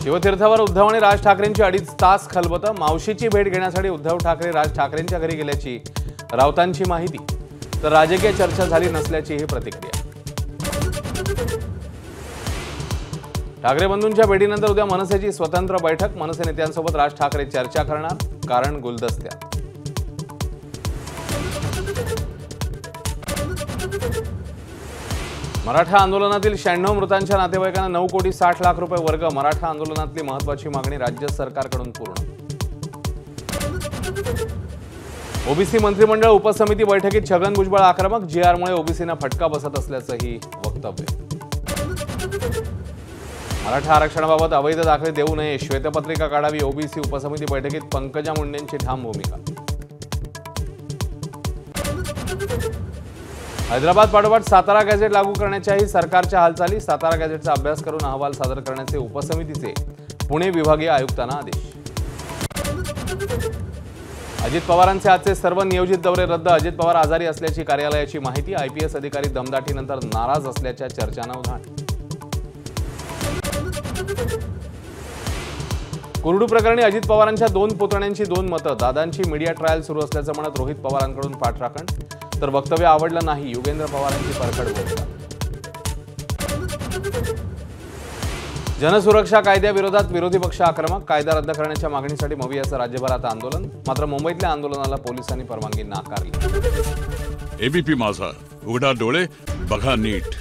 शिवतीर्थावर उद्धव आणि राज ठाकरेंची 2.5 तास खलबतं। मावशीची भेट घेण्यासाठी उद्धव ठाकरे राज ठाकरेंच्या घरी गेल्याची राऊतांची माहिती, तर राजकीय चर्चा झाली नसल्याची ही प्रतिक्रिया। ठाकरे बंधूंच्या भेटीनंतर उद्या मनसेची स्वतंत्र बैठक। मनसे नेत्यांसोबत राज ठाकरे चर्चा करणार, कारण गुलदस्त्यात। मराठा आंदोलनातील 96 मृतांच्या नातेवाईकांना 9,60,00,000 रुपये वर्ग। मराठा आंदोलनातली महत्त्वाची मागणी राज्य सरकारकडून पूर्ण। ओबीसी मंत्रिमंडळ उपसमिती बैठकीत छगन भुजबळ आक्रमक। जीआरमुळे ओबीसींना फटका बसत असल्याचंही वक्तव्य। मराठा आरक्षणाबाबत अवैध दाखले देऊ नये, श्वेतपत्रिका काढावी। ओबीसी उपसमिती बैठकीत पंकजा मुंडेंची ठाम भूमिका। हैदराबाद पाठोपाठ सातारा गॅझेट लागू करण्याच्याही सरकारच्या हालचाली। सातारा गॅझेटचा अभ्यास करून अहवाल सादर करण्याचे उपसमितीचे पुणे विभागीय आयुक्तांना आदेश। अजित पवारांचे आजचे सर्व नियोजित दौरे रद्द। अजित पवार आजारी असल्याची कार्यालयाची माहिती। आयपीएस अधिकारी दमदाटीनंतर नाराज असल्याच्या चर्चांना उधाण। कुरडू प्रकरणी अजित पवारांच्या 2 पुतण्यांची 2 मतं। दादांची मीडिया ट्रायल सुरू असल्याचं म्हणत रोहित पवारांकडून पाठराखण, तर वक्तव्य आवडलं नाही। युगेंद्र पवारांची परखड भूमिका। जनसुरक्षा कायद्याविरोधात विरोधी पक्ष आक्रमक। कायदा रद्द करण्याच्या मागणीसाठी मवियाचं राज्यभरात आंदोलन। मात्र मुंबईतल्या आंदोलनाला पोलिसांनी परवानगी नाकारली। एबीपी माझा, उघडा डोळे बघा नीट।